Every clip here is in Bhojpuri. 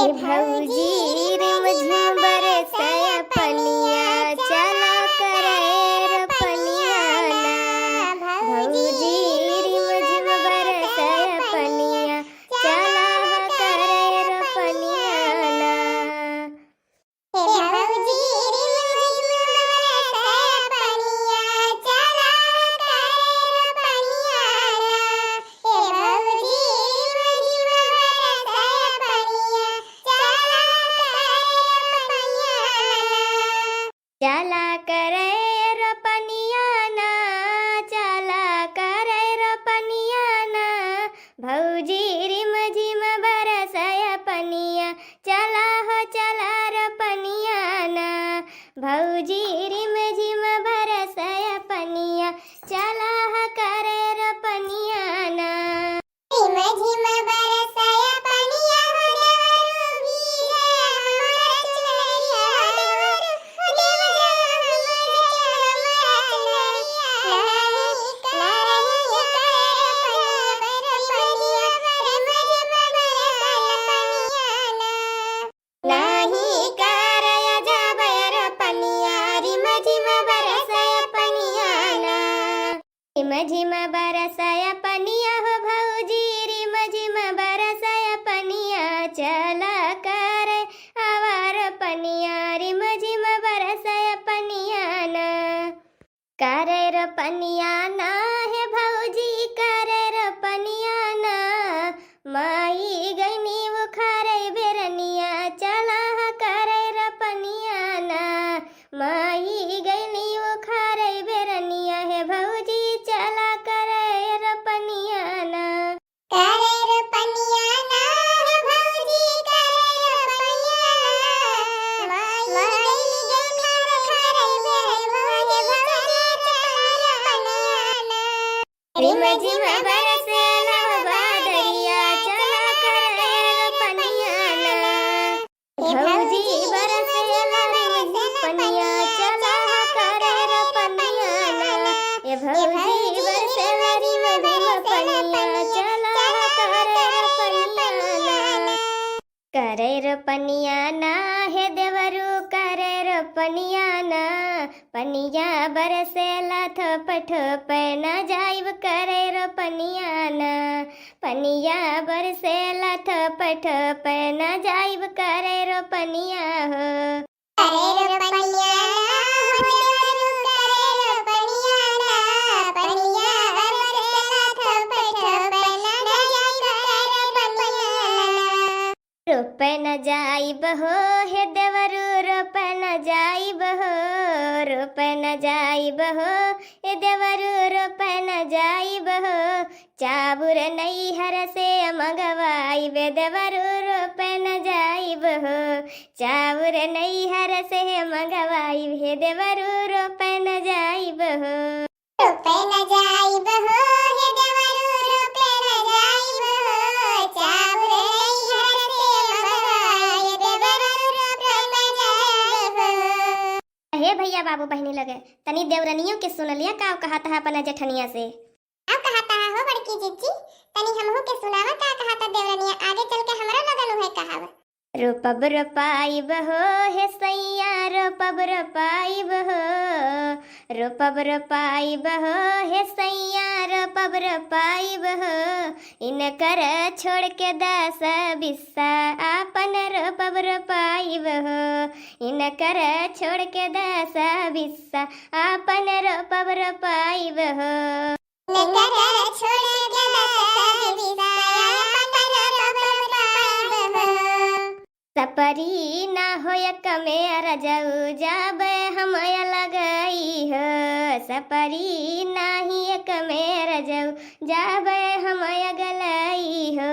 हे भौजी रिमझिम बरसय पनिया चला करे रे पनिया ना। भौजी रिमझिम बरसय पनिया चला करे रे पनिया ना। हे भौजी रिमझिम बरसय पनिया चला करे रे पनिया ना। हे भौजी रिमझिम बरसय पनिया चला करे रे पनिया ना। चला करे रे पनिया ना। भौजी रिमझिम बरसय पनिया चला रे पनिया ना। भौजी रिमझिम बरसय पनिया चला करे रे पनिया ना। रिमझिम बरसय पनिया देवरू भीजे हमर चुनरिया देवरू नाही करय जाबय रे पनिया रिमझिम बरसय पनिया ना। रिमझिम बरसय पनिया हो भौजी रिमझिम बरसय पनिया चला करे आवर पनिया रिमझिम बरसय पनिया ना। करे रे पनिया ना हे भौजी करे रे पनिया ना। माई गईनी उखारे बेरनिया चला करे रे पनिया ना। माई गईनी उखारे बेरनिया हे भौजी चला करे रे पनिया ना। करे रे पनिया ना हे भौजी करे रे पनिया ना। माई गईनी खारे बेरनिया हे भौजी चला रे पनिया ना। रिमझिम बरसे बादरिया चला करे रे पनिया ना। भौजी बरसे पनिया चला करे रे पनिया ना। ये भौजी बरसे रिमझिम पनिया चला करे रे पनिया ना। करे रे पनिया ना हे देवरू करे रे पनिया ना। पनिया बरसेला थप थप न जाइब करे रे पनिया ना। पनिया बरसेला थप थप न जाइब करे रे पनिया हो। करे रे पनिया ना हो देवरू करे रे पनिया ना। पनिया बरसेला थप थप न जाइब करे रे पनिया ना। रोप न जाइब हो हे देवरू रोप न जाइब हो। रोप न जाइब हो हे देवरू रोप न जाइब हो। चाबुर नैहर से मंगवाइब देवरू रोप न जाइब हो। चाबुर नैहर से मंगवाइब हे देवरू रोप न जाइब हो। रोपे न जाइब हो हे देवरू रोपे न जाइब हो। चाउर नैहर से मंगवाए देवरू रोपे न जाइब हो। हे भैया बाबू बहनी लगे तनी देवरनियों के सुनलिया का कहत है अपना जेठनिया से। अब कहता हो बड़की जीजी तनी हमहू के सुनावा का कहता देवरनिया आगे चल के हमरा लगन है कहाव। रोपब रोपाइब हो हे सैया रोपब रोपाइब हो। रोपब रोपाइब हो हे सैया रोपब रोपाइब हो। इनकर छोड़ के 10 बिस्सा आपन रोपब रोपाइब हो। इनकर छोड़ के 10 बिस्सा आपन रोपब रोपाइब हो। नकर छोड़ के 10 बिस्सा अपन रोपब रोपाइब हो। सपरी ना होय कमेर जाऊ जाबे हमया लगाई हो। सपरी नाही कमेर जाऊ जाबे हमया गलाई हो।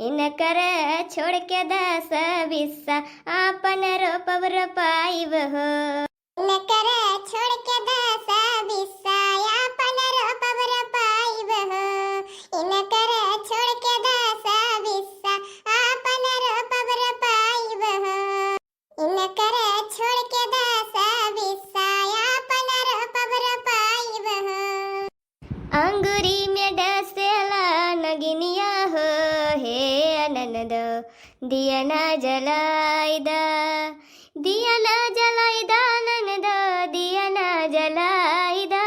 इनकर छोड़ के 10 बिस्सा आपन रोपब रोपाइब हो। नकर छोड़ के 10 बिस्सा अपन रोपब रोपाइब हो। इनकर छोड़ के 10 बिस्सा अपन रोपब रोपाइब हो। इनकर छोड़ के 10 बिस्सा अपन रोपब रोपाइब हो। अंगुरी में डसेला नगिनिया हो हे ननद दिया ना जलाई दा, दिया ना जलाई दा ननद, दिया ना जलाई दा,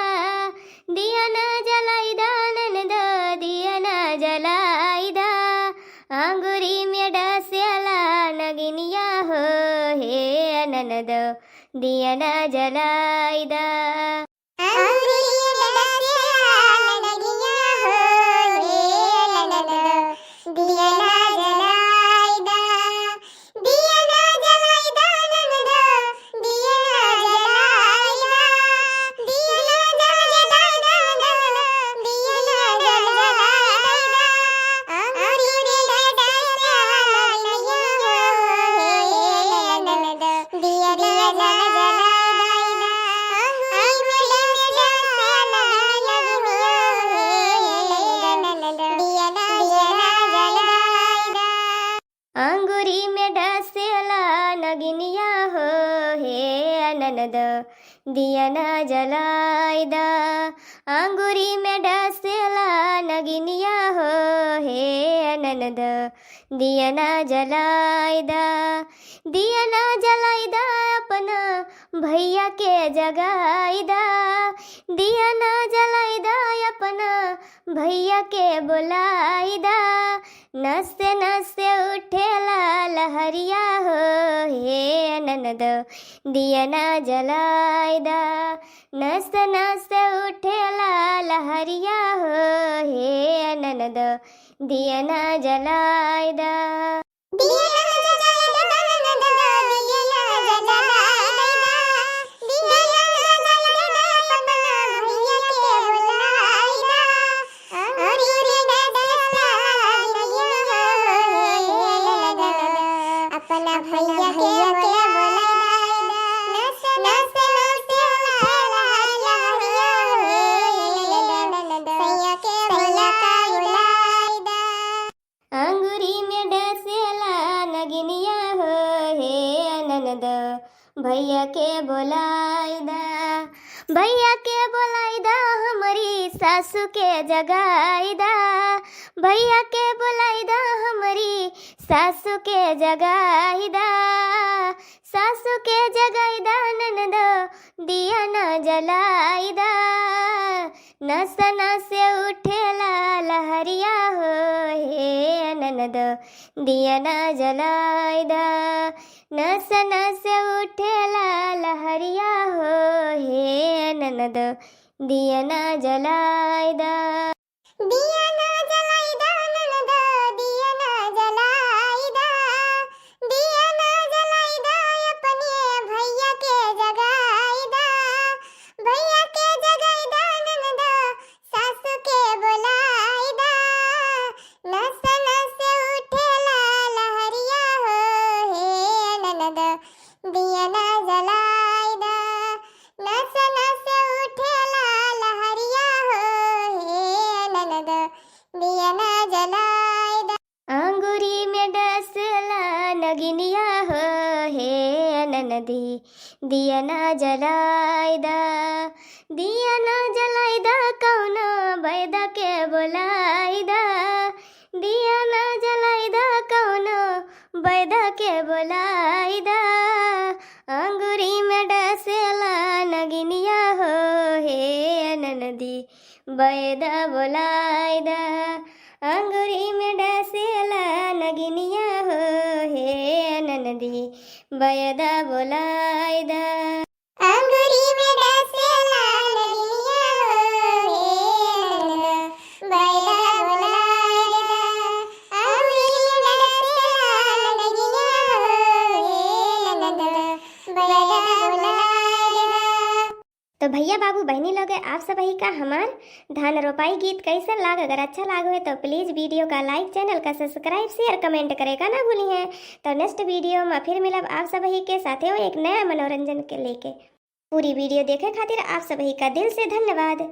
दिया ना जलाई दा ननद, दिया ना जलाई दा। अंगूरी में डसेला नगिनिया हो हे ननद, दिया ना जलाई दा। अंगूरी में डसेला नगिनिया हो हे ननद, दिया ना जलाई दा। अंगूरी में डसेला नगिनिया हो हे ननद, दिया ना जलाई दा। दिया ना जलाई दा अपना भैया के जगाई दा, दिया ना जलाई दा अपना भैया के बुलाई दा। नसे नसे उठेला लहरिया हो हे ननद, दिया ना जलाई दा। नसे नसे उठेला लहरिया हो हे ननद, दिया ना जलाई दा। अंगूरी में डसेला नगिनिया हो हे ननद, भैया के बोलाई दा। भैया के बोलाई दा हमारी सासू के जगाई दा, भैया के बोलाई दा हमारी सासू के जगाई दा। सासू के जगाई दा ननद, दिया ना जलाई दा। नस नस उठेला लहरिया हो हे ननद, दिया ना जलाई दा। नस नस उठेला लहरिया हो हे ननद, दिया ना जलाई दा। दिया ना जलाई दा ननद, दिया ना जलाई दा। दिया ना जलाई दा अपने भैया के जगाई दा, भैया के जगाई दा ननद, सासू के बुलाई दा। नस नस उठेला लहरिया हो हे ननद, दिया ना जलाई दा। नस नस उठेला लहरिया हो हे ननद, दिया ना जलाई दा। अंगूरी में डसला नगिनिया हो हे ननदी, दिया ना जलाई दा। दिया ना जलाई दा कौनो बैदा के बुलाई दा, दिया ना जलाई दा कौनो बैदा के बुलाई दा। अंगूरी में डसेला नगिनिया हो हे ननदी, बैदा बुलाई दा। अंगूरी में डसेला नगिनिया हो हे ननदी, बैदा बुलाई दा। अंगूरी में डसेला नगिनिया हो हे ननद, बैदा बुलाई दा। अंगूरी में डसेला नगिनिया हो हे ननद, बैदा बुलाई दा। तो भैया बाबू बहनी लोग आप सब ही का हमार धान रोपाई गीत कैसे लाग, अगर अच्छा लाग हो तो प्लीज़ वीडियो का लाइक, चैनल का सब्सक्राइब, शेयर, कमेंट करेगा ना भूली है। तो नेक्स्ट वीडियो में फिर मिलब आप सब ही के साथ हो एक नया मनोरंजन के लेके। पूरी वीडियो देखे खातिर आप सब ही का दिल से धन्यवाद।